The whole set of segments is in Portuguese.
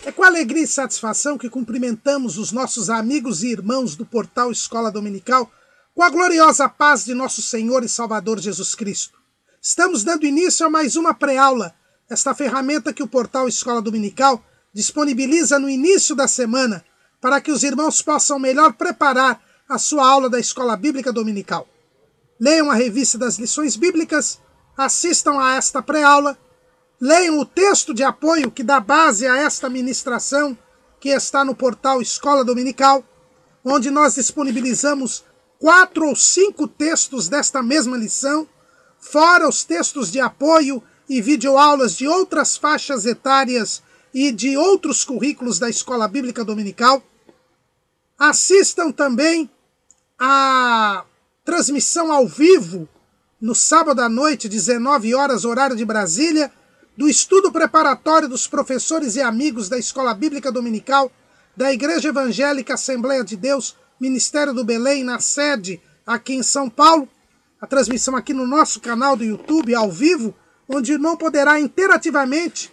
É com alegria e satisfação que cumprimentamos os nossos amigos e irmãos do portal Escola Dominical com a gloriosa paz de nosso Senhor e Salvador Jesus Cristo. Estamos dando início a mais uma pré-aula, esta ferramenta que o portal Escola Dominical disponibiliza no início da semana para que os irmãos possam melhor preparar a sua aula da Escola Bíblica Dominical. Leiam a revista das lições bíblicas, assistam a esta pré-aula, leiam o texto de apoio que dá base a esta ministração que está no portal Escola Dominical, onde nós disponibilizamos 4 ou 5 textos desta mesma lição, fora os textos de apoio e videoaulas de outras faixas etárias e de outros currículos da Escola Bíblica Dominical. Assistam também a transmissão ao vivo, no sábado à noite, 19 horas, horário de Brasília, do estudo preparatório dos professores e amigos da Escola Bíblica Dominical da Igreja Evangélica Assembleia de Deus, Ministério do Belém, na sede aqui em São Paulo. A transmissão aqui no nosso canal do YouTube, ao vivo, onde o irmão poderá interativamente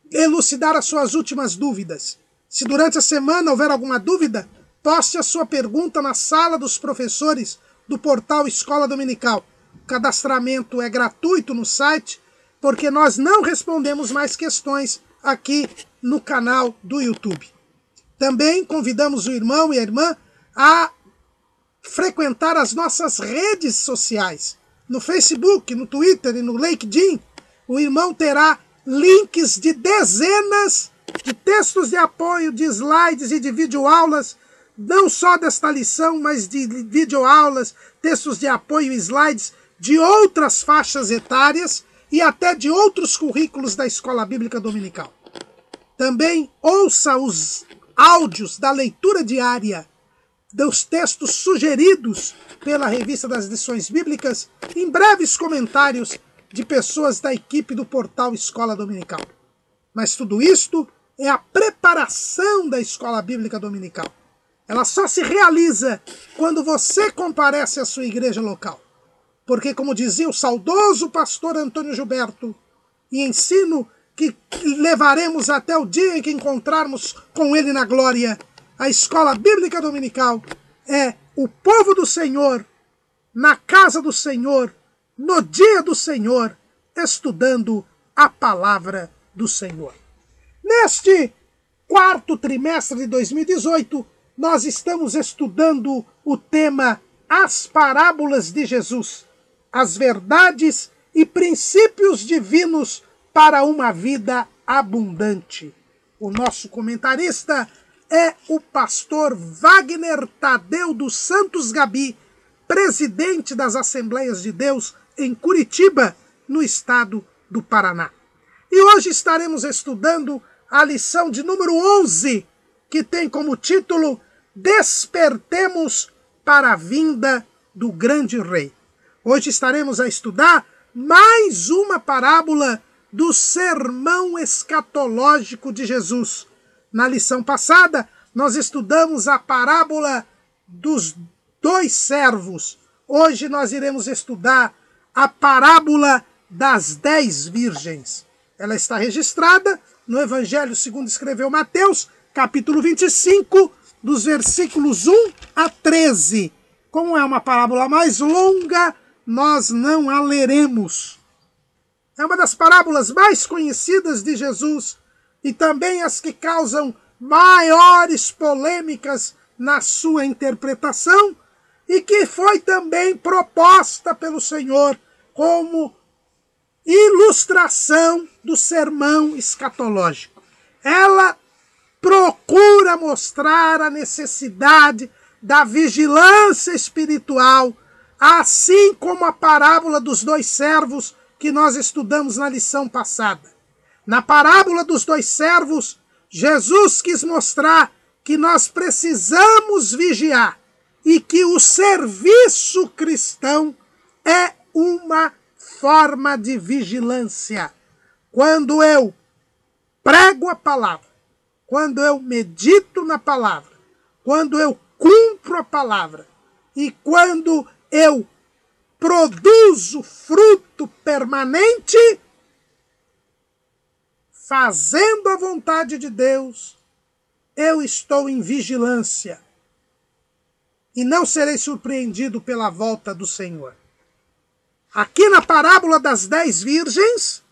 elucidar as suas últimas dúvidas. Se durante a semana houver alguma dúvida, poste a sua pergunta na sala dos professores do portal Escola Dominical. O cadastramento é gratuito no site, porque nós não respondemos mais questões aqui no canal do YouTube. Também convidamos o irmão e a irmã a frequentar as nossas redes sociais. No Facebook, no Twitter e no LinkedIn, o irmão terá links de dezenas de textos de apoio, de slides e de videoaulas, não só desta lição, mas de videoaulas, textos de apoio e slides de outras faixas etárias e até de outros currículos da Escola Bíblica Dominical. Também ouça os áudios da leitura diária dos textos sugeridos pela Revista das Lições Bíblicas em breves comentários de pessoas da equipe do portal Escola Dominical. Mas tudo isto é a preparação da Escola Bíblica Dominical. Ela só se realiza quando você comparece à sua igreja local. Porque, como dizia o saudoso pastor Antônio Gilberto, e ensino que levaremos até o dia em que encontrarmos com ele na glória, a Escola Bíblica Dominical é o povo do Senhor, na casa do Senhor, no dia do Senhor, estudando a palavra do Senhor. Neste quarto trimestre de 2018, nós estamos estudando o tema As Parábolas de Jesus, as verdades e princípios divinos para uma vida abundante. O nosso comentarista é o pastor Wagner Tadeu dos Santos Gabi, presidente das Assembleias de Deus em Curitiba, no estado do Paraná. E hoje estaremos estudando a lição de número 11, que tem como título Despertemos para a vinda do grande rei. Hoje estaremos a estudar mais uma parábola do sermão escatológico de Jesus. Na lição passada, nós estudamos a parábola dos 2 servos. Hoje nós iremos estudar a parábola das 10 virgens. Ela está registrada no Evangelho segundo escreveu Mateus, capítulo 25, dos versículos 1 a 13. Como é uma parábola mais longa, nós não a leremos. É uma das parábolas mais conhecidas de Jesus e também as que causam maiores polêmicas na sua interpretação e que foi também proposta pelo Senhor como ilustração do sermão escatológico. Ela procura mostrar a necessidade da vigilância espiritual, assim como a parábola dos 2 servos que nós estudamos na lição passada. Na parábola dos 2 servos, Jesus quis mostrar que nós precisamos vigiar e que o serviço cristão é uma forma de vigilância. Quando eu prego a palavra, quando eu medito na palavra, quando eu cumpro a palavra e quando eu produzo fruto permanente, fazendo a vontade de Deus, eu estou em vigilância e não serei surpreendido pela volta do Senhor. Aqui na parábola das 10 virgens,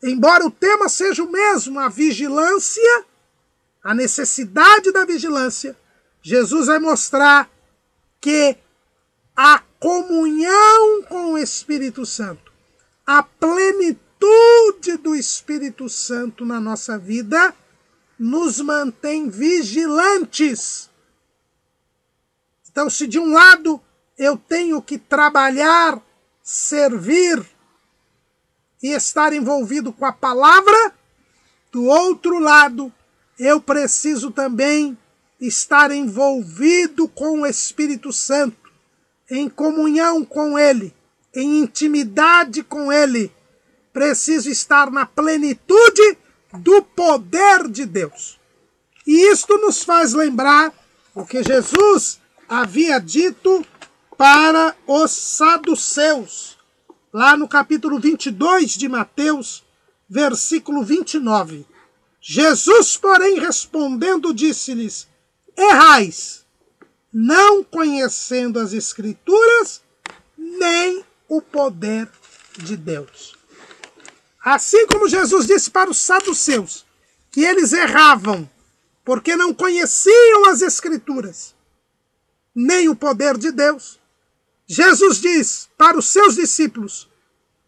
embora o tema seja o mesmo, a vigilância, a necessidade da vigilância, Jesus vai mostrar que a comunhão com o Espírito Santo, a plenitude do Espírito Santo na nossa vida, nos mantém vigilantes. Então, se de um lado eu tenho que trabalhar, servir e estar envolvido com a palavra, do outro lado, eu preciso também estar envolvido com o Espírito Santo, em comunhão com Ele, em intimidade com Ele. Preciso estar na plenitude do poder de Deus. E isto nos faz lembrar o que Jesus havia dito para os saduceus, lá no capítulo 22 de Mateus, versículo 29. Jesus, porém, respondendo, disse-lhes: errais, não conhecendo as Escrituras, nem o poder de Deus. Assim como Jesus disse para os saduceus que eles erravam porque não conheciam as Escrituras, nem o poder de Deus, Jesus diz para os seus discípulos,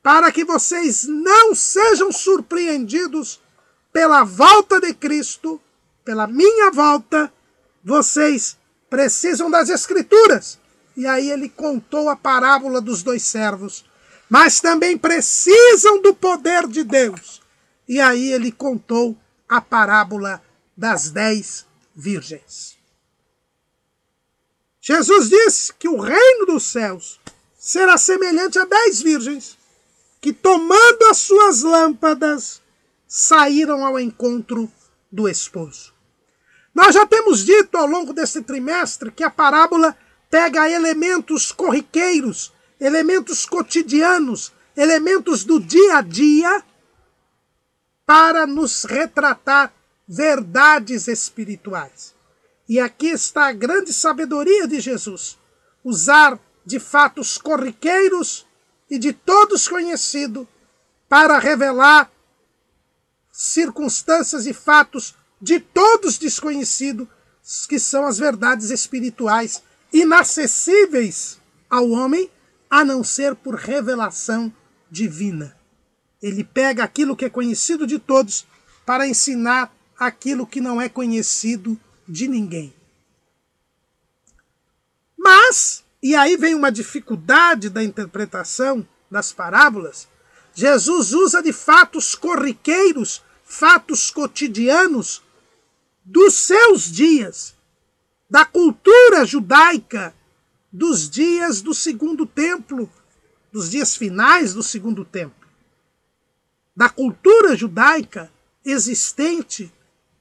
para que vocês não sejam surpreendidos pela volta de Cristo, pela minha volta, vocês precisam das Escrituras. E aí ele contou a parábola dos 2 servos. Mas também precisam do poder de Deus. E aí ele contou a parábola das 10 virgens. Jesus disse que o reino dos céus será semelhante a 10 virgens, que tomando as suas lâmpadas, saíram ao encontro do esposo. Nós já temos dito ao longo desse trimestre que a parábola pega elementos corriqueiros, elementos cotidianos, elementos do dia a dia, para nos retratar verdades espirituais. E aqui está a grande sabedoria de Jesus, usar de fatos corriqueiros e de todos conhecidos para revelar circunstâncias e fatos de todos desconhecidos, que são as verdades espirituais inacessíveis ao homem, a não ser por revelação divina. Ele pega aquilo que é conhecido de todos para ensinar aquilo que não é conhecido de ninguém. Mas, e aí vem uma dificuldade da interpretação das parábolas, Jesus usa de fatos corriqueiros, fatos cotidianos dos seus dias, da cultura judaica, dos dias do segundo templo, dos dias finais do segundo templo, da cultura judaica existente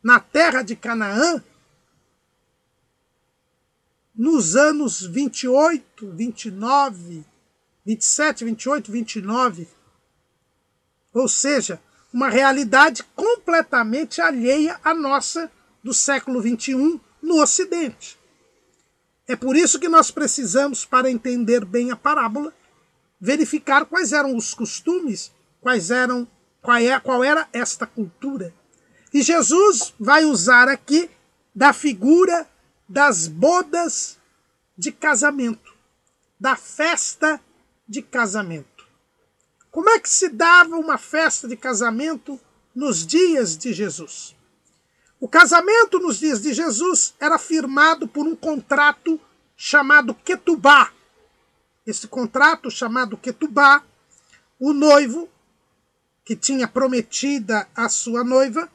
na terra de Canaã, nos anos 28, 29, 27, 28, 29, ou seja, uma realidade completamente alheia à nossa do século XXI no Ocidente. É por isso que nós precisamos, para entender bem a parábola, verificar quais eram os costumes, qual era esta cultura. E Jesus vai usar aqui da figura das bodas de casamento, da festa de casamento. Como é que se dava uma festa de casamento nos dias de Jesus? O casamento nos dias de Jesus era firmado por um contrato chamado Ketubá. Esse contrato chamado Ketubá, o noivo, que tinha prometida a sua noiva,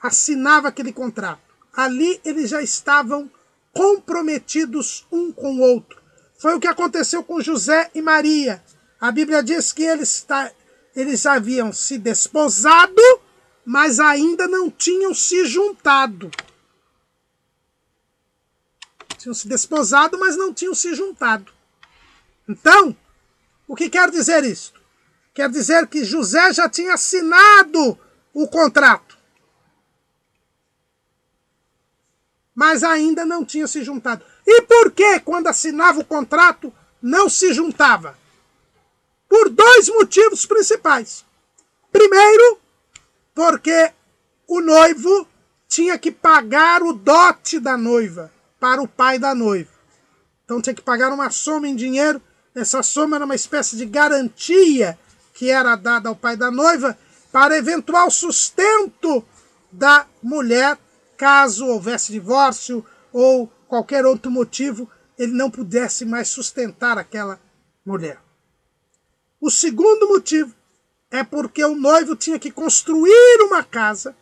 assinava aquele contrato. Ali eles já estavam comprometidos um com o outro. Foi o que aconteceu com José e Maria. A Bíblia diz que eles haviam se desposado, mas ainda não tinham se juntado. Tinham se desposado, mas não tinham se juntado. Então, o que quer dizer isto? Quer dizer que José já tinha assinado o contrato. Mas ainda não tinha se juntado. E por que, quando assinava o contrato, não se juntava? Por dois motivos principais. Primeiro, porque o noivo tinha que pagar o dote da noiva para o pai da noiva. Então tinha que pagar uma soma em dinheiro. Essa soma era uma espécie de garantia que era dada ao pai da noiva para eventual sustento da mulher, caso houvesse divórcio ou qualquer outro motivo, ele não pudesse mais sustentar aquela mulher. O segundo motivo é porque o noivo tinha que construir uma casa,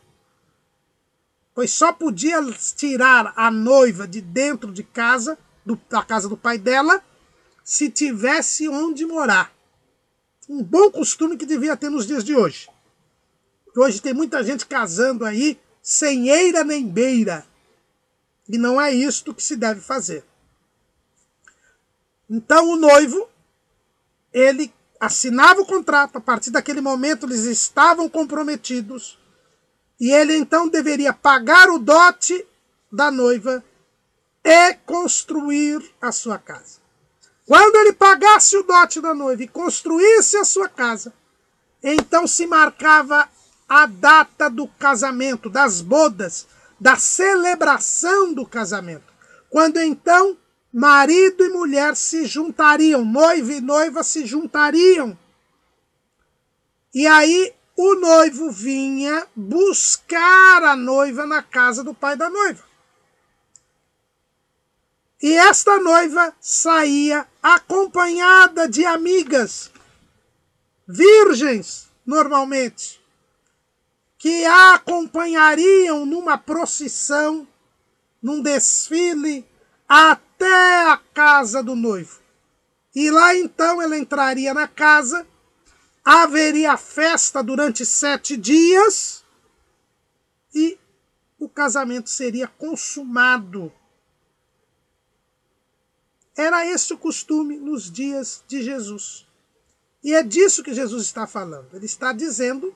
pois só podia tirar a noiva de dentro de casa, da casa do pai dela, se tivesse onde morar. Um bom costume que devia ter nos dias de hoje. Hoje tem muita gente casando aí sem eira nem beira. E não é isto que se deve fazer. Então o noivo, ele assinava o contrato, a partir daquele momento eles estavam comprometidos, e ele então deveria pagar o dote da noiva e construir a sua casa. Quando ele pagasse o dote da noiva e construísse a sua casa, então se marcava a data do casamento, das bodas, da celebração do casamento. Quando então marido e mulher se juntariam, noivo e noiva se juntariam. E aí o noivo vinha buscar a noiva na casa do pai da noiva. E esta noiva saía acompanhada de amigas, virgens, normalmente, que a acompanhariam numa procissão, num desfile, até a casa do noivo. E lá então ela entraria na casa, haveria festa durante 7 dias e o casamento seria consumado. Era esse o costume nos dias de Jesus. E é disso que Jesus está falando. Ele está dizendo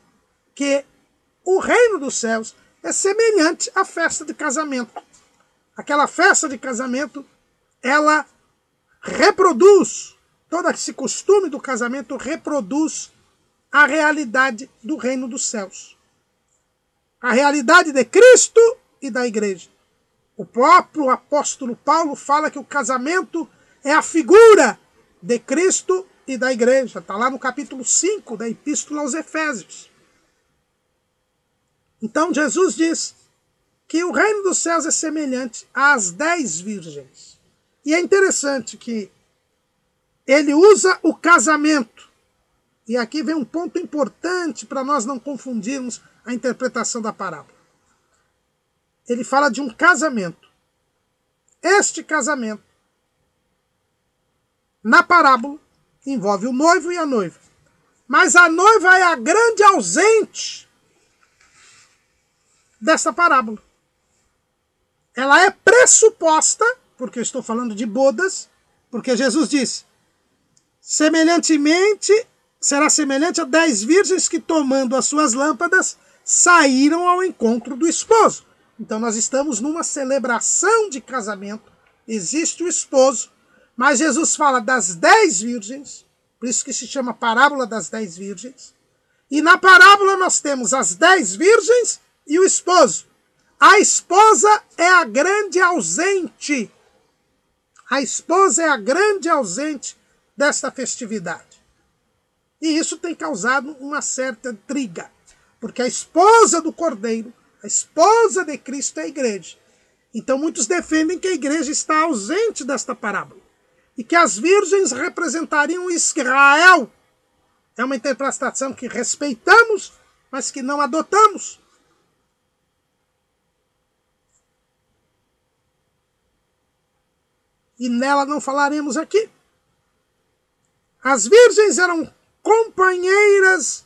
que o reino dos céus é semelhante à festa de casamento. Aquela festa de casamento, ela reproduz, todo esse costume do casamento reproduz a realidade do reino dos céus. A realidade de Cristo e da igreja. O próprio apóstolo Paulo fala que o casamento é a figura de Cristo e da igreja. Está lá no capítulo 5 da Epístola aos Efésios. Então Jesus diz que o reino dos céus é semelhante às 10 virgens. E é interessante que ele usa o casamento. E aqui vem um ponto importante para nós não confundirmos a interpretação da parábola. Ele fala de um casamento. Este casamento, na parábola, envolve o noivo e a noiva. Mas a noiva é a grande ausente desta parábola. Ela é pressuposta, porque eu estou falando de bodas, porque Jesus disse, semelhantemente, será semelhante a 10 virgens que, tomando as suas lâmpadas, saíram ao encontro do esposo. Então nós estamos numa celebração de casamento, existe o esposo, mas Jesus fala das 10 virgens, por isso que se chama parábola das 10 virgens, e na parábola nós temos as 10 virgens e o esposo. A esposa é a grande ausente. A esposa é a grande ausente desta festividade. E isso tem causado uma certa intriga, porque a esposa do Cordeiro, a esposa de Cristo é a igreja. Então muitos defendem que a igreja está ausente desta parábola e que as virgens representariam Israel. É uma interpretação que respeitamos, mas que não adotamos. E nela não falaremos aqui. As virgens eram companheiras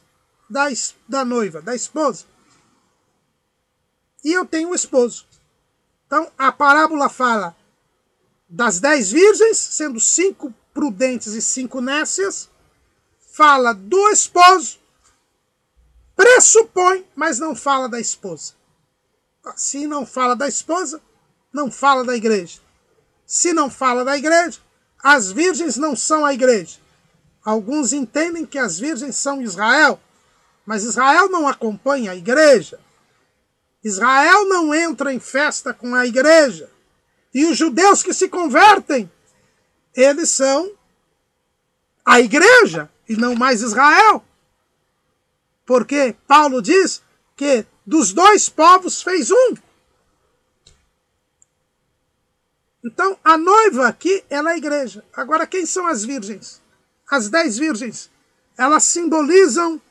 da noiva, da esposa. E eu tenho um esposo. Então, a parábola fala das 10 virgens, sendo 5 prudentes e 5 nécias. Fala do esposo. pressupõe, mas não fala da esposa. Se não fala da esposa, não fala da igreja. Se não fala da igreja, as virgens não são a igreja. Alguns entendem que as virgens são Israel, mas Israel não acompanha a igreja. Israel não entra em festa com a igreja. E os judeus que se convertem, eles são a igreja e não mais Israel. Porque Paulo diz que dos dois povos fez um. Então, a noiva aqui, ela é a igreja. Agora, quem são as virgens? As 10 virgens. Elas simbolizam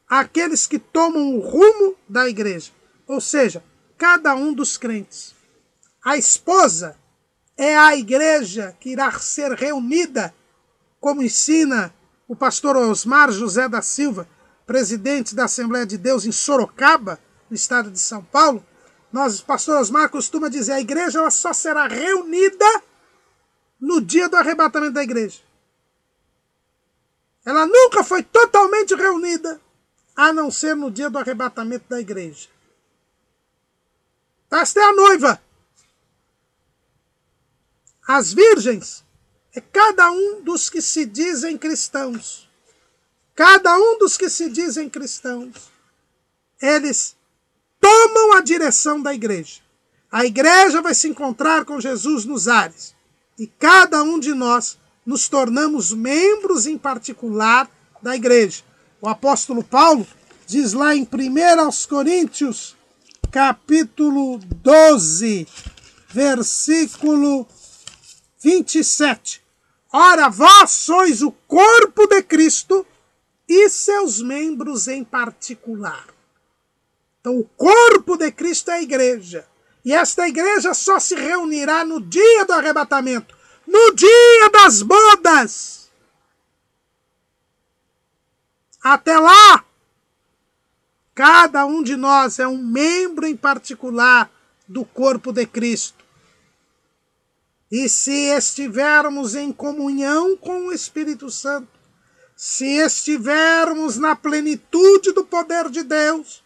aqueles que tomam o rumo da igreja. Ou seja, cada um dos crentes. A esposa é a igreja que irá ser reunida, como ensina o pastor Osmar José da Silva, presidente da Assembleia de Deus em Sorocaba, no estado de São Paulo. O pastor Osmar costuma dizer, a igreja ela só será reunida no dia do arrebatamento da igreja. Ela nunca foi totalmente reunida, a não ser no dia do arrebatamento da igreja. Esta é a noiva. As virgens é cada um dos que se dizem cristãos. Cada um dos que se dizem cristãos, eles tomam a direção da igreja. A igreja vai se encontrar com Jesus nos ares. E cada um de nós nos tornamos membros em particular da igreja. O apóstolo Paulo diz lá em 1 Coríntios, capítulo 12, versículo 27. Ora, vós sois o corpo de Cristo e seus membros em particular. Então, o corpo de Cristo é a igreja. E esta igreja só se reunirá no dia do arrebatamento, no dia das bodas. Até lá, cada um de nós é um membro em particular do corpo de Cristo. E se estivermos em comunhão com o Espírito Santo, se estivermos na plenitude do poder de Deus,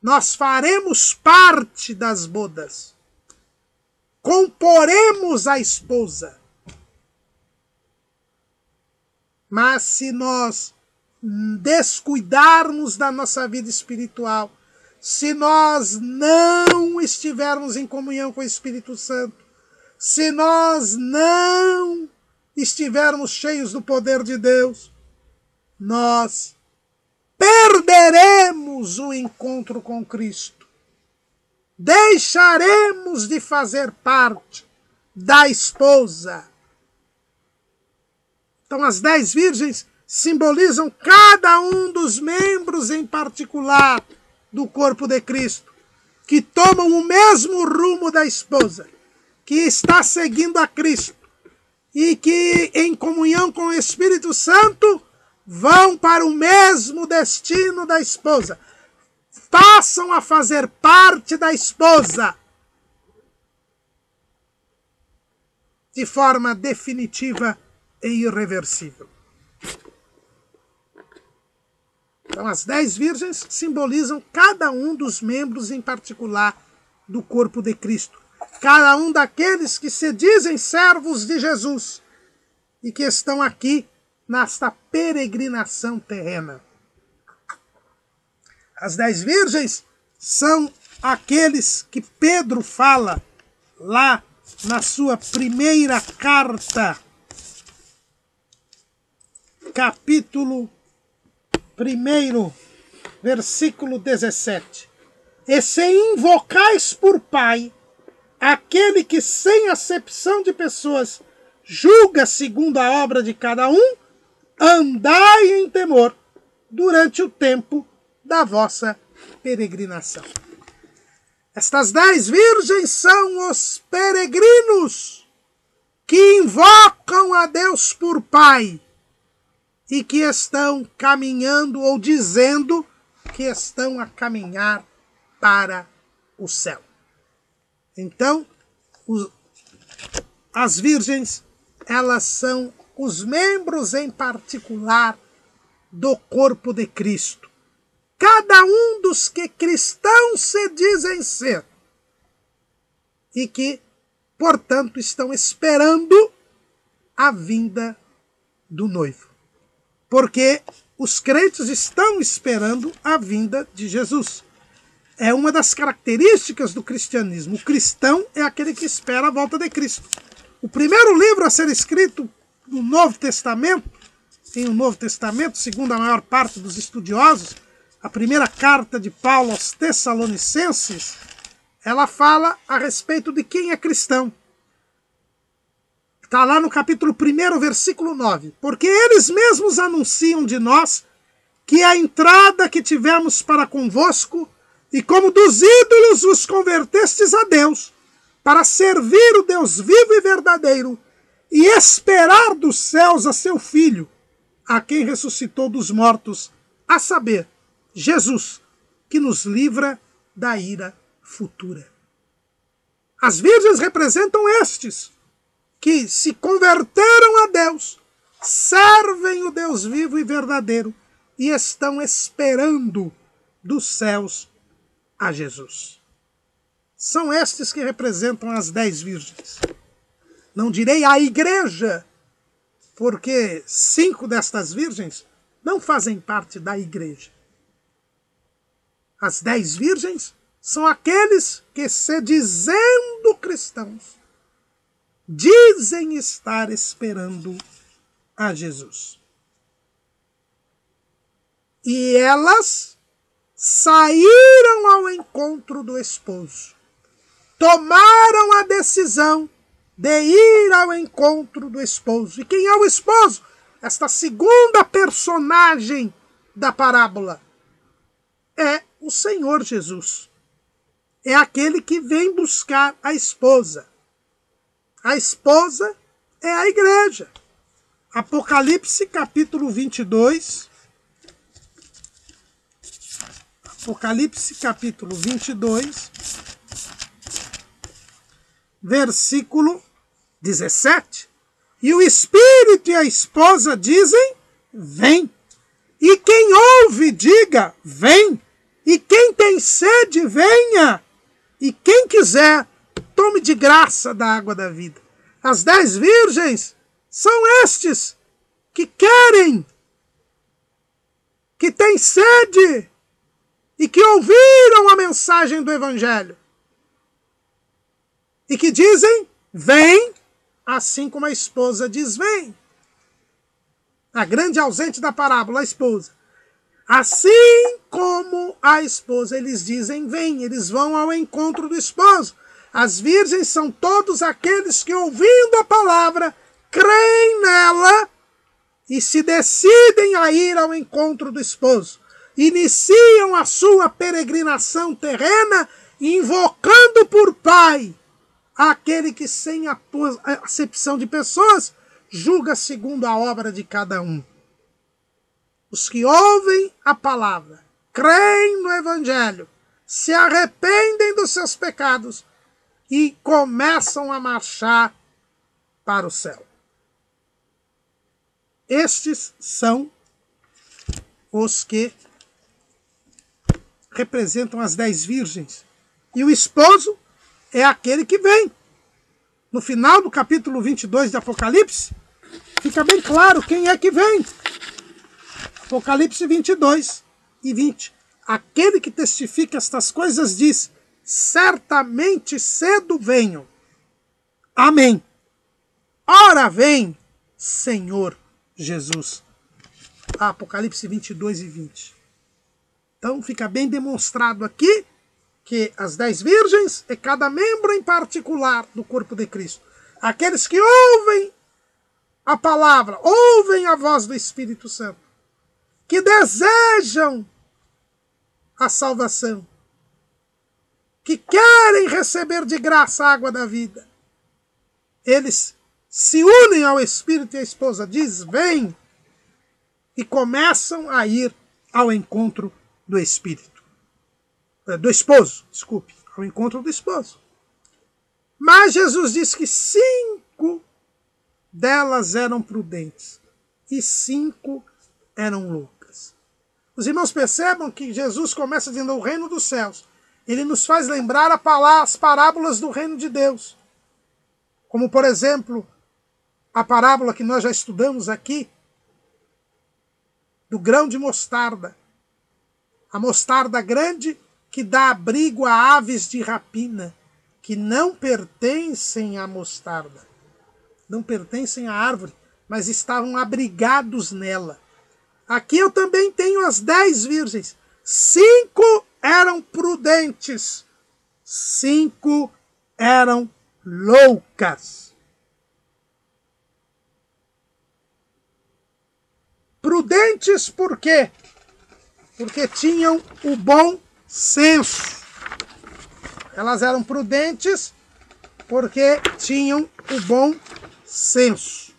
nós faremos parte das bodas. Comporemos a esposa. Mas se nós descuidarmos da nossa vida espiritual, se nós não estivermos em comunhão com o Espírito Santo, se nós não estivermos cheios do poder de Deus, nós perderemos o encontro com Cristo. Deixaremos de fazer parte da esposa. Então, as 10 virgens simbolizam cada um dos membros em particular do corpo de Cristo, que tomam o mesmo rumo da esposa, que está seguindo a Cristo e que, em comunhão com o Espírito Santo, vão para o mesmo destino da esposa. Passam a fazer parte da esposa de forma definitiva e irreversível. Então, as 10 virgens simbolizam cada um dos membros em particular do corpo de Cristo. Cada um daqueles que se dizem servos de Jesus e que estão aqui nesta peregrinação terrena. As 10 virgens são aqueles que Pedro fala lá na sua primeira carta, capítulo 1, versículo 17. E se invocais por Pai aquele que sem acepção de pessoas julga segundo a obra de cada um, andai em temor durante o tempo da vossa peregrinação. Estas 10 virgens são os peregrinos que invocam a Deus por Pai e que estão caminhando ou dizendo que estão a caminhar para o céu. Então, as virgens, elas são os membros em particular do corpo de Cristo. cada um dos que cristãos se dizem ser e que, portanto, estão esperando a vinda do noivo. Porque os crentes estão esperando a vinda de Jesus. É uma das características do cristianismo. O cristão é aquele que espera a volta de Cristo. O primeiro livro a ser escrito no Novo Testamento, tem o Novo Testamento, segundo a maior parte dos estudiosos, a primeira carta de Paulo aos Tessalonicenses, ela fala a respeito de quem é cristão. Está lá no capítulo 1, versículo 9. Porque eles mesmos anunciam de nós que a entrada que tivemos para convosco, e como dos ídolos vos convertestes a Deus, para servir o Deus vivo e verdadeiro, e esperar dos céus a seu Filho, a quem ressuscitou dos mortos, a saber, Jesus, que nos livra da ira futura. As virgens representam estes, que se converteram a Deus, servem o Deus vivo e verdadeiro e estão esperando dos céus a Jesus. São estes que representam as 10 virgens. Não direi a igreja, porque 5 destas virgens não fazem parte da igreja. As 10 virgens são aqueles que, se dizendo cristãos, dizem estar esperando a Jesus. E elas saíram ao encontro do esposo. Tomaram a decisão de ir ao encontro do esposo. E quem é o esposo? Esta segunda personagem da parábola é o Senhor Jesus. É aquele que vem buscar a esposa. A esposa é a igreja. Apocalipse capítulo 22. Apocalipse capítulo 22, versículo 17. E o Espírito e a esposa dizem, vem. E quem ouve, diga, vem. E quem tem sede, venha. E quem quiser, tome de graça da água da vida. As 10 virgens são estes que querem, que têm sede e que ouviram a mensagem do Evangelho. E que dizem, vem, assim como a esposa diz, vem. A grande ausente da parábola, a esposa. Assim como a esposa, eles dizem, vem, eles vão ao encontro do esposo. As virgens são todos aqueles que, ouvindo a palavra, creem nela e se decidem a ir ao encontro do esposo. Iniciam a sua peregrinação terrena, invocando por Pai aquele que, sem acepção de pessoas, julga segundo a obra de cada um. Os que ouvem a palavra, creem no Evangelho, se arrependem dos seus pecados e começam a marchar para o céu. Estes são os que representam as 10 virgens. E o esposo é aquele que vem. No final do capítulo 22 de Apocalipse, fica bem claro quem é que vem. Apocalipse 22 e 20. Aquele que testifica estas coisas diz, certamente cedo venho. Amém. Ora vem, Senhor Jesus. Apocalipse 22 e 20. Então fica bem demonstrado aqui que as 10 virgens é cada membro em particular do corpo de Cristo. Aqueles que ouvem a palavra, ouvem a voz do Espírito Santo, que desejam a salvação, que querem receber de graça a água da vida. Eles se unem ao Espírito e a esposa diz, vem, e começam a ir ao encontro do Espírito. Do esposo, desculpe, ao encontro do esposo. Mas Jesus disse que 5 delas eram prudentes e 5 eram loucas. Os irmãos percebam que Jesus começa dizendo o reino dos céus. Ele nos faz lembrar as parábolas do reino de Deus. Como, por exemplo, a parábola que nós já estudamos aqui, do grão de mostarda. A mostarda grande que dá abrigo a aves de rapina, que não pertencem à mostarda. Não pertencem à árvore, mas estavam abrigados nela. Aqui eu também tenho as 10 virgens. 5 eram prudentes. 5 eram loucas. Prudentes por quê? Porque tinham o bom senso. Elas eram prudentes porque tinham o bom senso.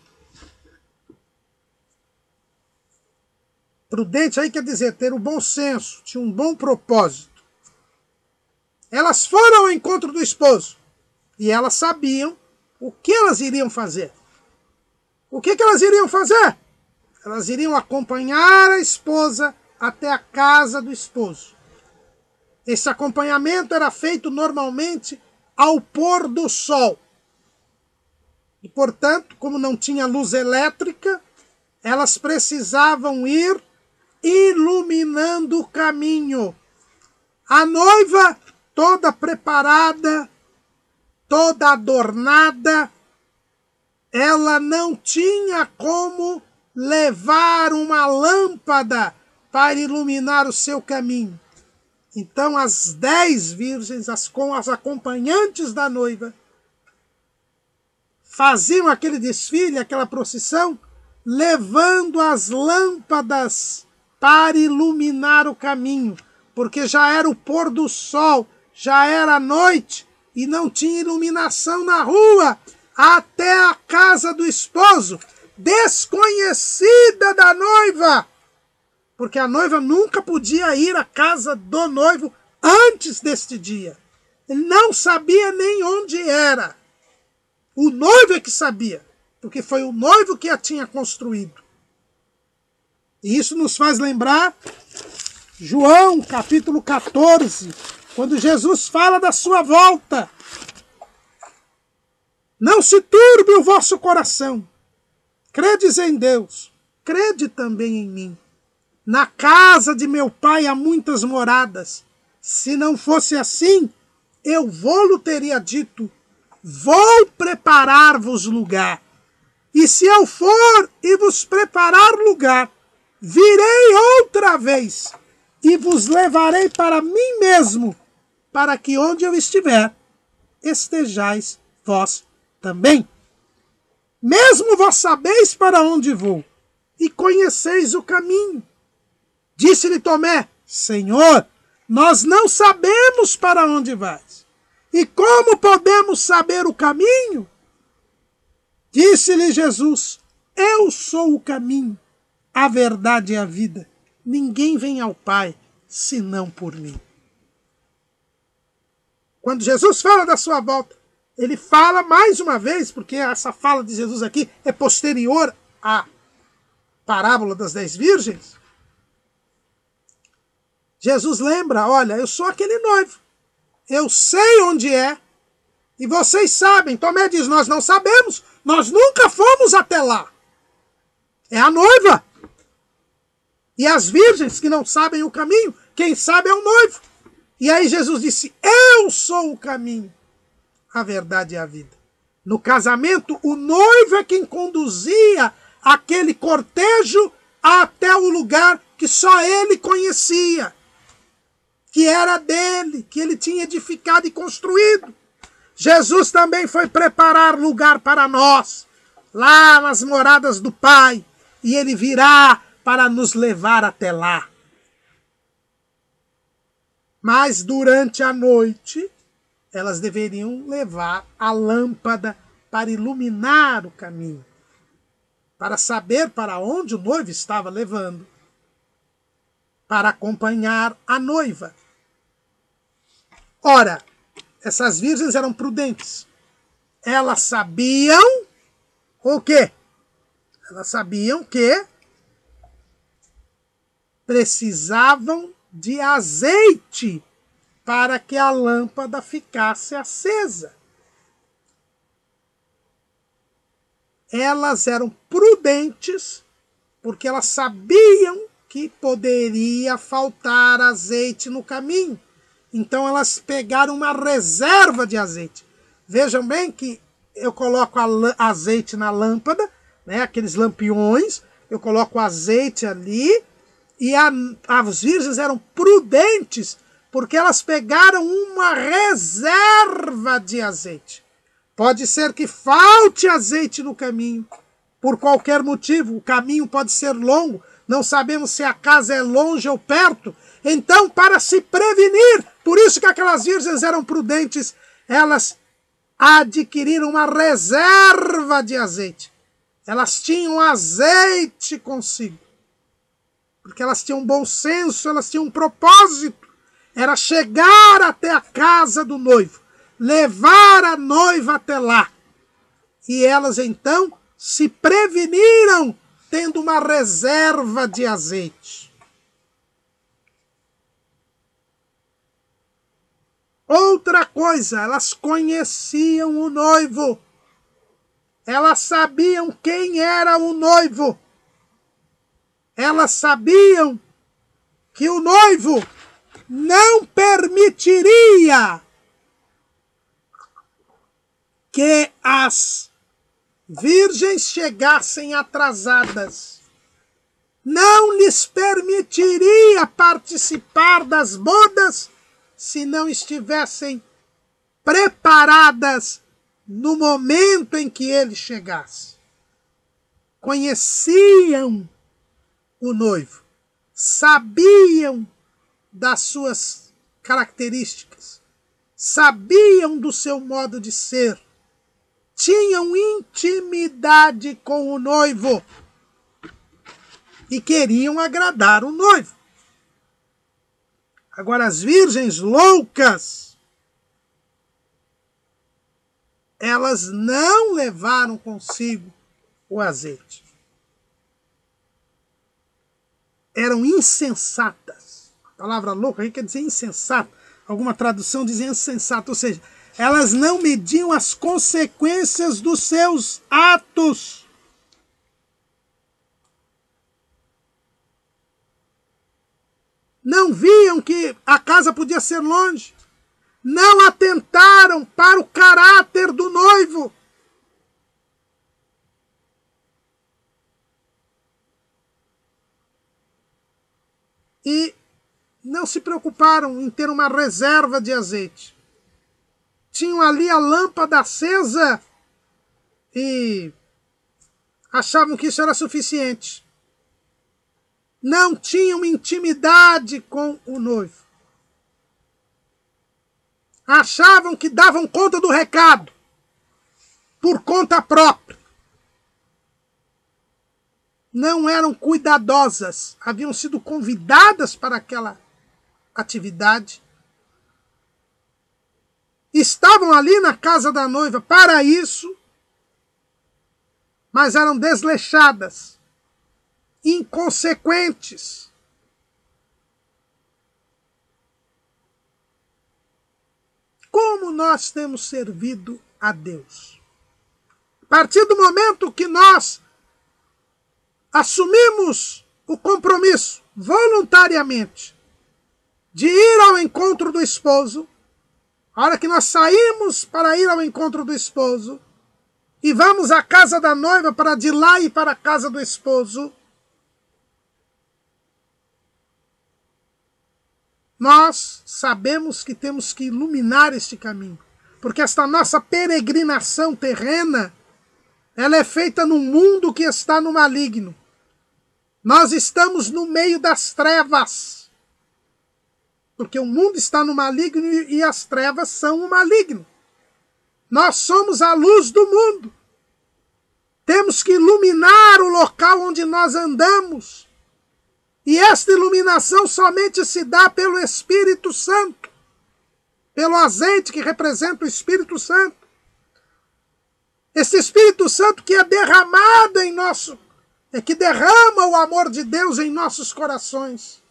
Prudente aí quer dizer ter o bom senso, tinha um bom propósito. Elas foram ao encontro do esposo e elas sabiam o que elas iriam fazer. O que elas iriam fazer? Elas iriam acompanhar a esposa até a casa do esposo. Esse acompanhamento era feito normalmente ao pôr do sol. E, portanto, como não tinha luz elétrica, elas precisavam ir iluminando o caminho. A noiva, toda preparada, toda adornada, ela não tinha como levar uma lâmpada para iluminar o seu caminho. Então as 10 virgens, as acompanhantes da noiva, faziam aquele desfile, aquela procissão, levando as lâmpadas para iluminar o caminho, porque já era o pôr do sol, já era noite e não tinha iluminação na rua, até a casa do esposo, desconhecida da noiva, porque a noiva nunca podia ir à casa do noivo antes deste dia. Ele não sabia nem onde era. O noivo é que sabia, porque foi o noivo que a tinha construído. E isso nos faz lembrar João, capítulo 14, quando Jesus fala da sua volta. Não se turbe o vosso coração. Credes em Deus, crede também em mim. Na casa de meu pai há muitas moradas. Se não fosse assim, eu vou-lo teria dito, vou preparar-vos lugar. E se eu for e vos preparar lugar, virei outra vez e vos levarei para mim mesmo, para que onde eu estiver, estejais vós também. Mesmo vós sabeis para onde vou, e conheceis o caminho. Disse-lhe Tomé, Senhor, nós não sabemos para onde vais. E como podemos saber o caminho? Disse-lhe Jesus, eu sou o caminho, a verdade e a vida. Ninguém vem ao Pai, senão por mim. Quando Jesus fala da sua volta, ele fala mais uma vez, porque essa fala de Jesus aqui é posterior à parábola das 10 virgens. Jesus lembra, olha, eu sou aquele noivo. Eu sei onde é. E vocês sabem. Tomé diz, nós não sabemos. Nós nunca fomos até lá. É a noiva. E as virgens que não sabem o caminho, quem sabe é o noivo. E aí Jesus disse, eu sou o caminho, a verdade e a vida. No casamento, o noivo é quem conduzia aquele cortejo até o lugar que só ele conhecia, que era dele, que ele tinha edificado e construído. Jesus também foi preparar lugar para nós, lá nas moradas do Pai, e ele virá para nos levar até lá. Mas durante a noite, elas deveriam levar a lâmpada para iluminar o caminho, para saber para onde o noivo estava levando, para acompanhar a noiva. Ora, essas virgens eram prudentes. Elas sabiam o quê? Elas sabiam que precisavam de azeite para que a lâmpada ficasse acesa. Elas eram prudentes porque elas sabiam que poderia faltar azeite no caminho. Então elas pegaram uma reserva de azeite. Vejam bem que eu coloco azeite na lâmpada, né, aqueles lampiões, eu coloco azeite ali, e as virgens eram prudentes porque elas pegaram uma reserva de azeite. Pode ser que falte azeite no caminho, por qualquer motivo. O caminho pode ser longo, não sabemos se a casa é longe ou perto. Então, para se prevenir, por isso que aquelas virgens eram prudentes, elas adquiriram uma reserva de azeite. Elas tinham azeite consigo, porque elas tinham bom senso, elas tinham um propósito. Era chegar até a casa do noivo, levar a noiva até lá. E elas então se preveniram tendo uma reserva de azeite. Outra coisa, elas conheciam o noivo. Elas sabiam quem era o noivo. Elas sabiam que o noivo não permitiria que as virgens chegassem atrasadas. Não lhes permitiria participar das bodas se não estivessem preparadas no momento em que ele chegasse. Conheciam o noivo, sabiam das suas características, sabiam do seu modo de ser, tinham intimidade com o noivo e queriam agradar o noivo. Agora, as virgens loucas, elas não levaram consigo o azeite. Eram insensatas. A palavra louca aí quer dizer insensata. Alguma tradução diz insensata, ou seja, elas não mediam as consequências dos seus atos. Não viam que a casa podia ser longe. Não atentaram para o caráter do noivo. E não se preocuparam em ter uma reserva de azeite. Tinham ali a lâmpada acesa e achavam que isso era suficiente. Não tinham intimidade com o noivo. Achavam que davam conta do recado por conta própria. Não eram cuidadosas, haviam sido convidadas para aquela atividade. Estavam ali na casa da noiva para isso, mas eram desleixadas, inconsequentes. Como nós temos servido a Deus? A partir do momento que nós assumimos o compromisso voluntariamente de ir ao encontro do esposo, a hora que nós saímos para ir ao encontro do esposo e vamos à casa da noiva para de lá ir para a casa do esposo, nós sabemos que temos que iluminar este caminho, porque esta nossa peregrinação terrena, ela é feita num mundo que está no maligno. Nós estamos no meio das trevas, porque o mundo está no maligno e as trevas são o maligno. Nós somos a luz do mundo. Temos que iluminar o local onde nós andamos. E esta iluminação somente se dá pelo Espírito Santo, pelo azeite que representa o Espírito Santo. Esse Espírito Santo que é derramado em nosso é que derrama o amor de Deus em nossos corações.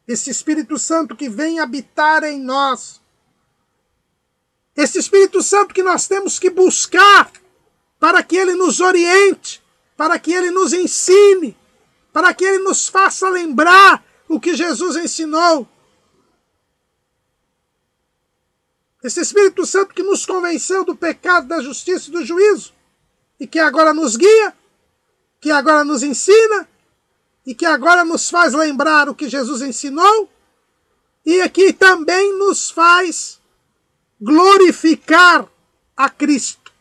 Esse Espírito Santo que vem habitar em nós. Esse Espírito Santo que nós temos que buscar para que ele nos oriente, para que ele nos ensine, para que ele nos faça lembrar o que Jesus ensinou. Esse Espírito Santo que nos convenceu do pecado, da justiça e do juízo, e que agora nos guia, que agora nos ensina, e que agora nos faz lembrar o que Jesus ensinou, e que também nos faz glorificar a Cristo.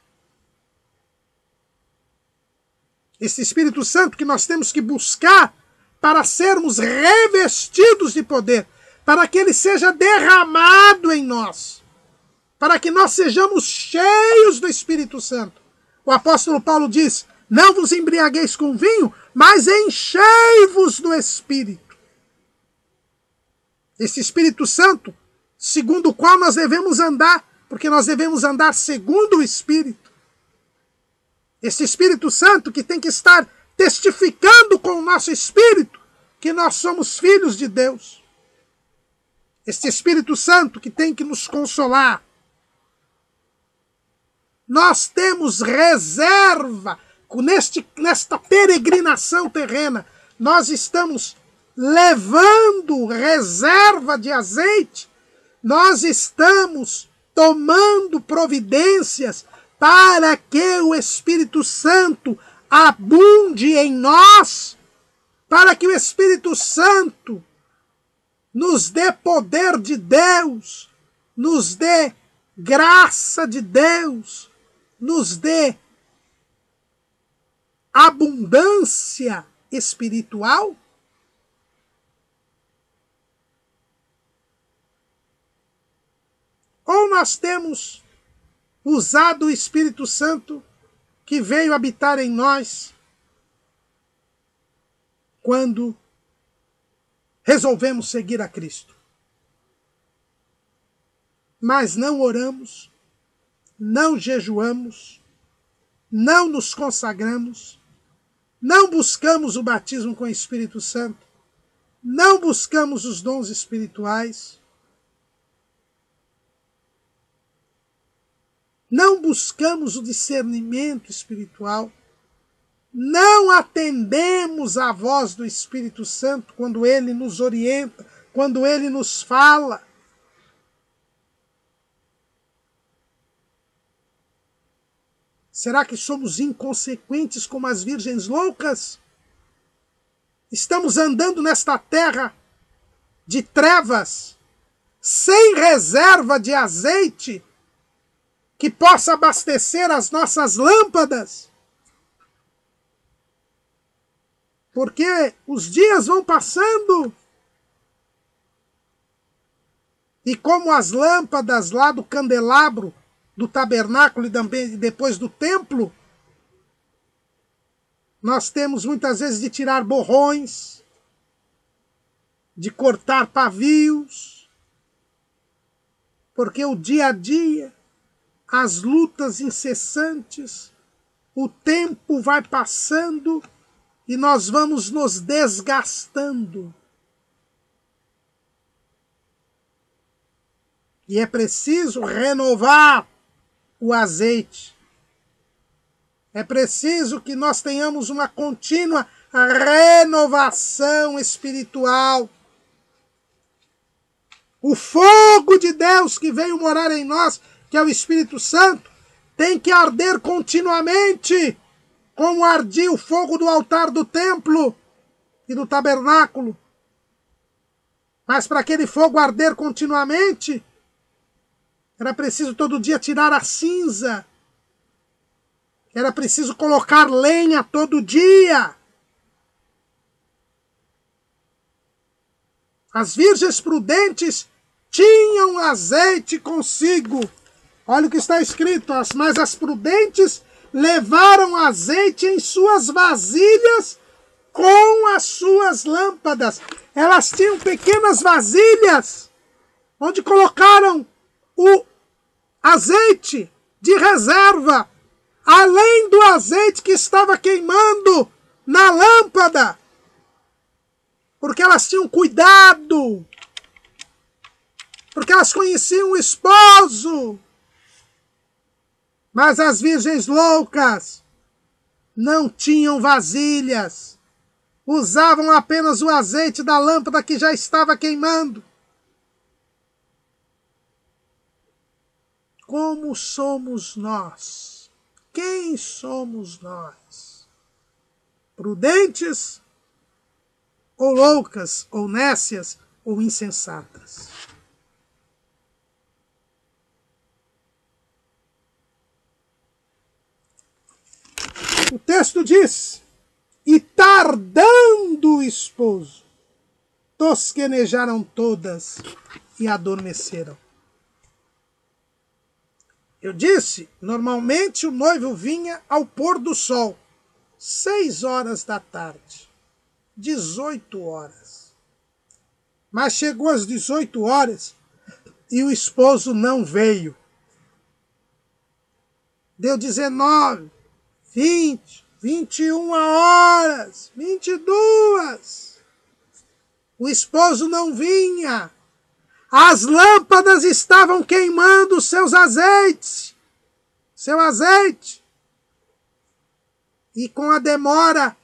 Esse Espírito Santo que nós temos que buscar para sermos revestidos de poder, para que ele seja derramado em nós, para que nós sejamos cheios do Espírito Santo. O apóstolo Paulo diz: não vos embriagueis com vinho, mas enchei-vos do Espírito. Esse Espírito Santo, segundo o qual nós devemos andar, porque nós devemos andar segundo o Espírito. Esse Espírito Santo que tem que estar testificando com o nosso espírito que nós somos filhos de Deus. Esse Espírito Santo que tem que nos consolar. Nós temos reserva nesta peregrinação terrena. Nós estamos levando reserva de azeite. Nós estamos tomando providências para que o Espírito Santo abunde em nós, para que o Espírito Santo nos dê poder de Deus, nos dê graça de Deus, nos dê abundância espiritual. Ou nós temos usado o Espírito Santo que veio habitar em nós quando resolvemos seguir a Cristo. Mas não oramos, não jejuamos, não nos consagramos, não buscamos o batismo com o Espírito Santo, não buscamos os dons espirituais, não buscamos o discernimento espiritual, não atendemos à voz do Espírito Santo quando ele nos orienta, quando ele nos fala. Será que somos inconsequentes como as virgens loucas? Estamos andando nesta terra de trevas, sem reserva de azeite, que possa abastecer as nossas lâmpadas. Porque os dias vão passando e como as lâmpadas lá do candelabro, do tabernáculo e também depois do templo, nós temos muitas vezes de tirar borrões, de cortar pavios, porque o dia a dia, as lutas incessantes, o tempo vai passando e nós vamos nos desgastando. E é preciso renovar o azeite. É preciso que nós tenhamos uma contínua renovação espiritual. O fogo de Deus que veio morar em nós, que é o Espírito Santo, tem que arder continuamente, como ardia o fogo do altar do templo e do tabernáculo. Mas para aquele fogo arder continuamente, era preciso todo dia tirar a cinza. Era preciso colocar lenha todo dia. As virgens prudentes tinham azeite consigo. Olha o que está escrito, mas as prudentes levaram azeite em suas vasilhas com as suas lâmpadas. Elas tinham pequenas vasilhas onde colocaram o azeite de reserva, além do azeite que estava queimando na lâmpada, porque elas tinham cuidado, porque elas conheciam o esposo. Mas as virgens loucas não tinham vasilhas, usavam apenas o azeite da lâmpada que já estava queimando. Como somos nós? Quem somos nós? Prudentes ou loucas, ou nécias, ou insensatas? O texto diz: e tardando o esposo, tosquenejaram todas e adormeceram. Eu disse, normalmente o noivo vinha ao pôr do sol, 6 horas da tarde, 18 horas. Mas chegou às 18 horas e o esposo não veio. Deu 19, 20, 21 horas, 22. O esposo não vinha. As lâmpadas estavam queimando seus azeites. Seu azeite. E com a demora,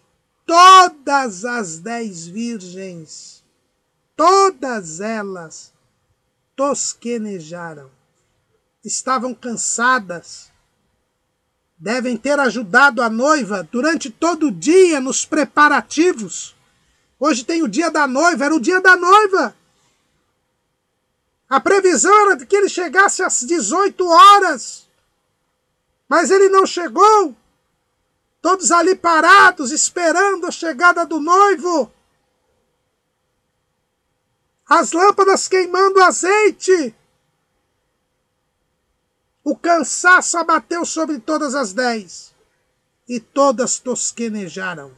todas as 10 virgens, todas elas tosquenejaram. Estavam cansadas. Devem ter ajudado a noiva durante todo o dia nos preparativos. Hoje tem o dia da noiva, era o dia da noiva. A previsão era de que ele chegasse às 18 horas. Mas ele não chegou. Todos ali parados, esperando a chegada do noivo. As lâmpadas queimando azeite. O cansaço abateu sobre todas as 10. E todas tosquenejaram.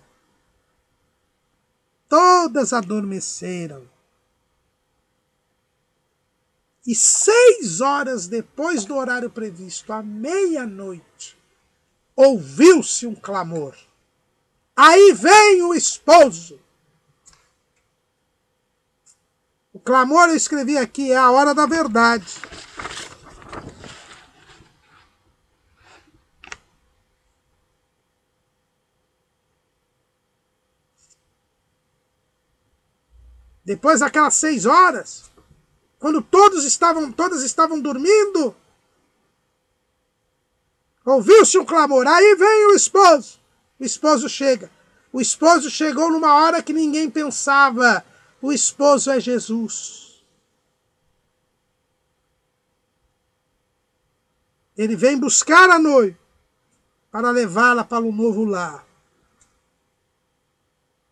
Todas adormeceram. E 6 horas depois do horário previsto, à meia-noite, ouviu-se um clamor. Aí vem o esposo. O clamor, eu escrevi aqui, é a hora da verdade. Depois daquelas 6 horas, quando todas estavam dormindo, ouviu-se um clamor. Aí vem o esposo. O esposo chega. O esposo chegou numa hora que ninguém pensava. O esposo é Jesus. Ele vem buscar a noiva para levá-la para o novo lar.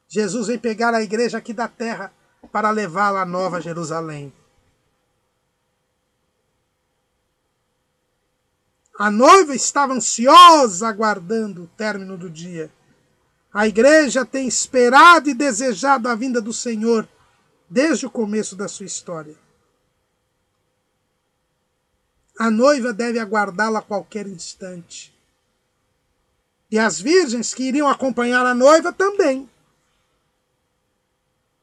Jesus vem pegar a igreja aqui da terra para levá-la à Nova Jerusalém. A noiva estava ansiosa aguardando o término do dia. A igreja tem esperado e desejado a vinda do Senhor desde o começo da sua história. A noiva deve aguardá-la a qualquer instante. E as virgens que iriam acompanhar a noiva também.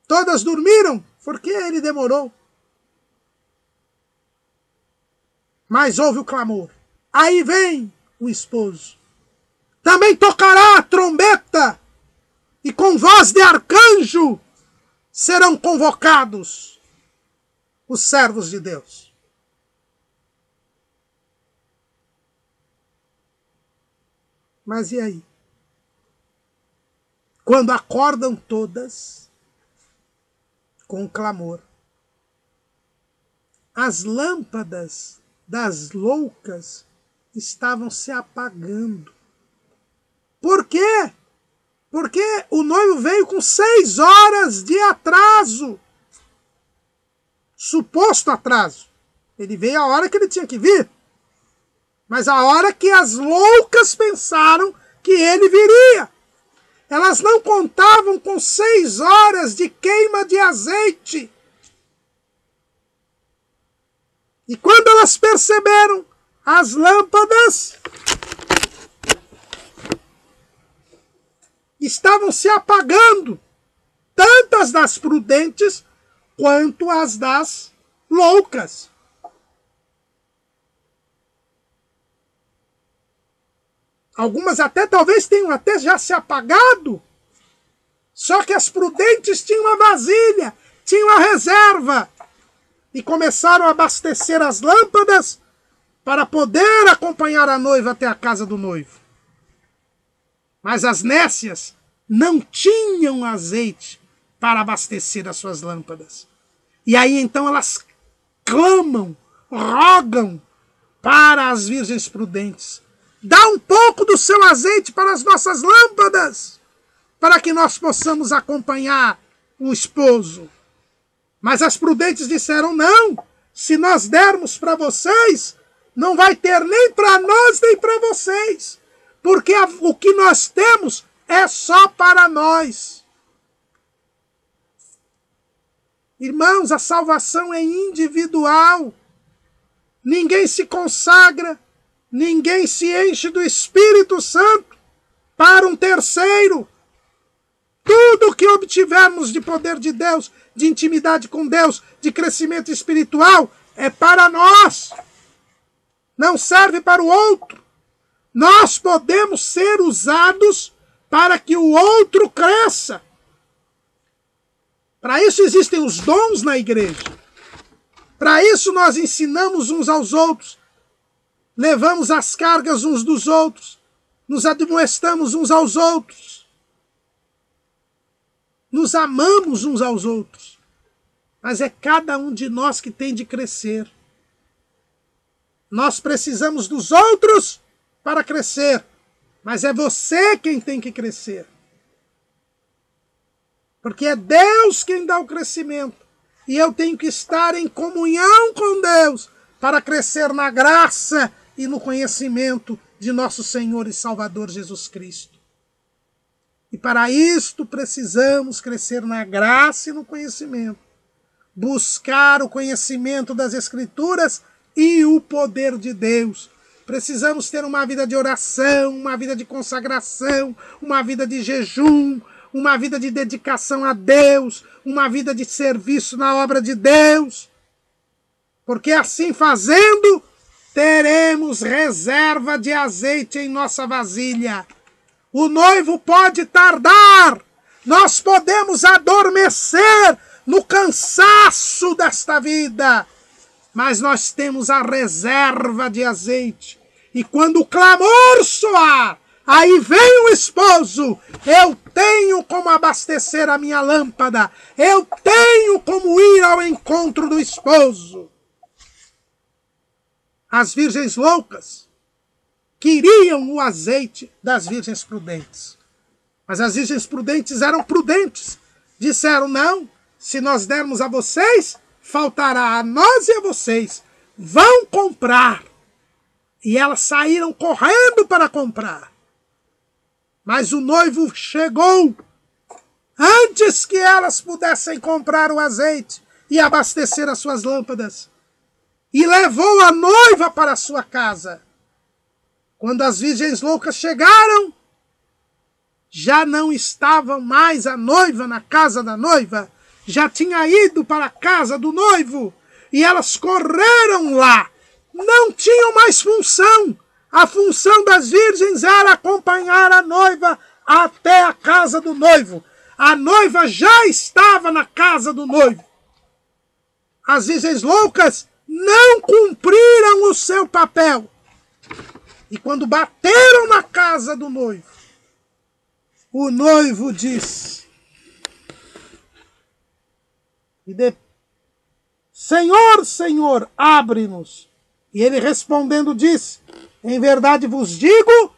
Todas dormiram, porque ele demorou. Mas houve o clamor. Aí vem o esposo. Também tocará a trombeta, e com voz de arcanjo serão convocados os servos de Deus. Mas e aí? Quando acordam todas com clamor, as lâmpadas das loucas estavam se apagando. Por quê? Porque o noivo veio com 6 horas de atraso. Suposto atraso. Ele veio a hora que ele tinha que vir. Mas a hora que as loucas pensaram que ele viria. Elas não contavam com 6 horas de queima de azeite. E quando elas perceberam as lâmpadas estavam se apagando, tanto as das prudentes quanto as das loucas. Algumas até talvez tenham até já se apagado. Só que as prudentes tinham a vasilha, tinham a reserva. E começaram a abastecer as lâmpadas para poder acompanhar a noiva até a casa do noivo. Mas as nécias não tinham azeite para abastecer as suas lâmpadas. E aí então elas clamam, rogam para as virgens prudentes: dá um pouco do seu azeite para as nossas lâmpadas, para que nós possamos acompanhar o esposo. Mas as prudentes disseram: não, se nós dermos para vocês, não vai ter nem para nós nem para vocês, porque o que nós temos é só para nós. Irmãos, a salvação é individual. Ninguém se consagra, ninguém se enche do Espírito Santo para um terceiro. Tudo que obtivermos de poder de Deus, de intimidade com Deus, de crescimento espiritual, é para nós. Não serve para o outro. Nós podemos ser usados para que o outro cresça. Para isso existem os dons na igreja. Para isso nós ensinamos uns aos outros, levamos as cargas uns dos outros, nos admoestamos uns aos outros, nos amamos uns aos outros. Mas é cada um de nós que tem de crescer. Nós precisamos dos outros para crescer, mas é você quem tem que crescer. Porque é Deus quem dá o crescimento. E eu tenho que estar em comunhão com Deus para crescer na graça e no conhecimento de nosso Senhor e Salvador Jesus Cristo. E para isto precisamos crescer na graça e no conhecimento. Buscar o conhecimento das Escrituras e o poder de Deus. Precisamos ter uma vida de oração, uma vida de consagração, uma vida de jejum, uma vida de dedicação a Deus, uma vida de serviço na obra de Deus. Porque assim fazendo, teremos reserva de azeite em nossa vasilha. O noivo pode tardar, nós podemos adormecer no cansaço desta vida, mas nós temos a reserva de azeite. E quando o clamor soar, aí vem o esposo, eu tenho como abastecer a minha lâmpada, eu tenho como ir ao encontro do esposo. As virgens loucas queriam o azeite das virgens prudentes. Mas as virgens prudentes eram prudentes. Disseram: não, se nós dermos a vocês, faltará a nós e a vocês. Vão comprar. E elas saíram correndo para comprar. Mas o noivo chegou antes que elas pudessem comprar o azeite e abastecer as suas lâmpadas. E levou a noiva para a sua casa. Quando as virgens loucas chegaram, já não estava mais a noiva na casa da noiva. Já tinha ido para a casa do noivo. E elas correram lá. Não tinham mais função. A função das virgens era acompanhar a noiva até a casa do noivo. A noiva já estava na casa do noivo. As virgens loucas não cumpriram o seu papel. E quando bateram na casa do noivo, o noivo disse: Senhor, Senhor, abre-nos. E ele respondendo disse: em verdade vos digo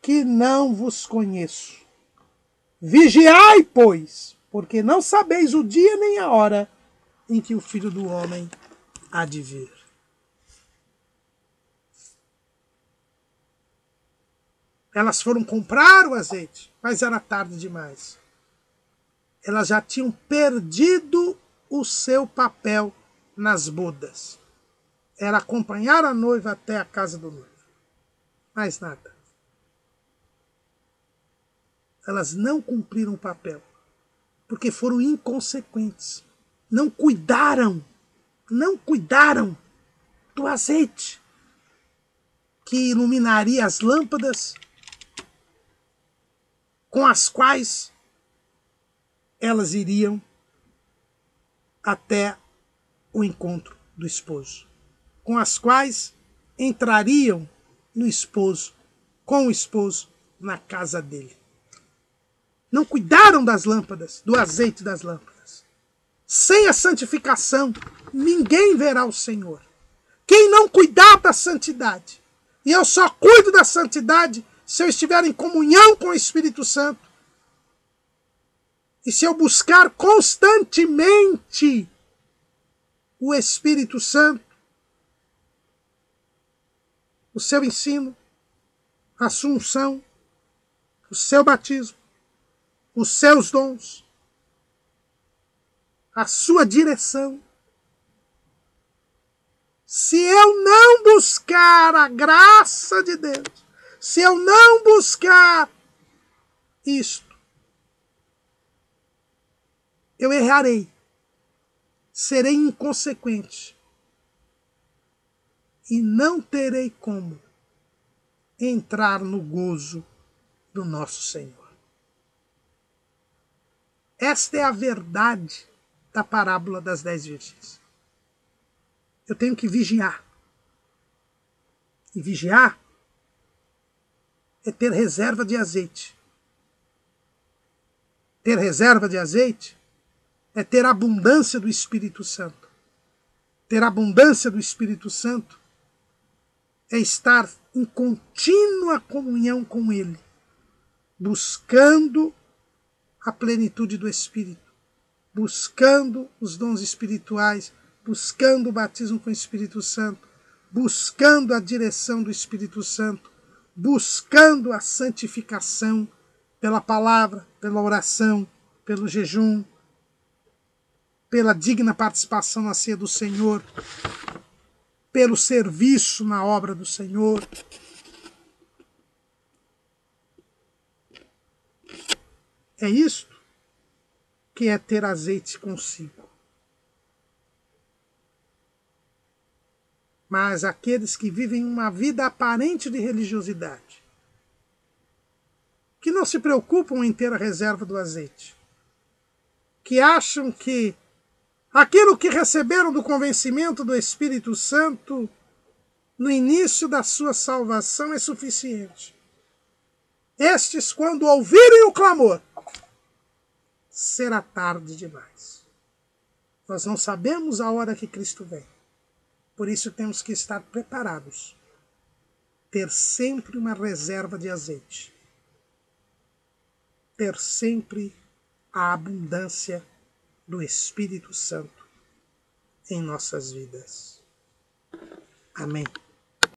que não vos conheço. Vigiai, pois, porque não sabeis o dia nem a hora em que o Filho do Homem há de vir. Elas foram comprar o azeite, mas era tarde demais. Elas já tinham perdido o seu papel nas bodas. Era acompanhar a noiva até a casa do noivo. Mais nada. elas não cumpriram o papel, porque foram inconsequentes. Não cuidaram do azeite que iluminaria as lâmpadas com as quais elas iriam até o encontro do esposo, com as quais entrariam no esposo, com o esposo na casa dele. Não cuidaram das lâmpadas, do azeite das lâmpadas. Sem a santificação, ninguém verá o Senhor. Quem não cuidar da santidade, e eu só cuido da santidade se eu estiver em comunhão com o Espírito Santo, e se eu buscar constantemente o Espírito Santo, o seu ensino, a sua unção, o seu batismo, os seus dons, a sua direção. Se eu não buscar a graça de Deus, se eu não buscar isto, eu errarei, serei inconsequente e não terei como entrar no gozo do nosso Senhor. Esta é a verdade da parábola das 10 virgens. Eu tenho que vigiar. E vigiar é ter reserva de azeite. Ter reserva de azeite é ter abundância do Espírito Santo. Ter abundância do Espírito Santo é estar em contínua comunhão com Ele, buscando a plenitude do Espírito, buscando os dons espirituais, buscando o batismo com o Espírito Santo, buscando a direção do Espírito Santo, buscando a santificação pela palavra, pela oração, pelo jejum, pela digna participação na ceia do Senhor, pelo serviço na obra do Senhor. É isto que é ter azeite consigo. Mas aqueles que vivem uma vida aparente de religiosidade, que não se preocupam em ter a reserva do azeite, que acham que aquilo que receberam do convencimento do Espírito Santo no início da sua salvação é suficiente. Estes, quando ouvirem o clamor, será tarde demais. Nós não sabemos a hora que Cristo vem. Por isso temos que estar preparados. Ter sempre uma reserva de azeite. Ter sempre a abundância do Espírito Santo em nossas vidas. Amém.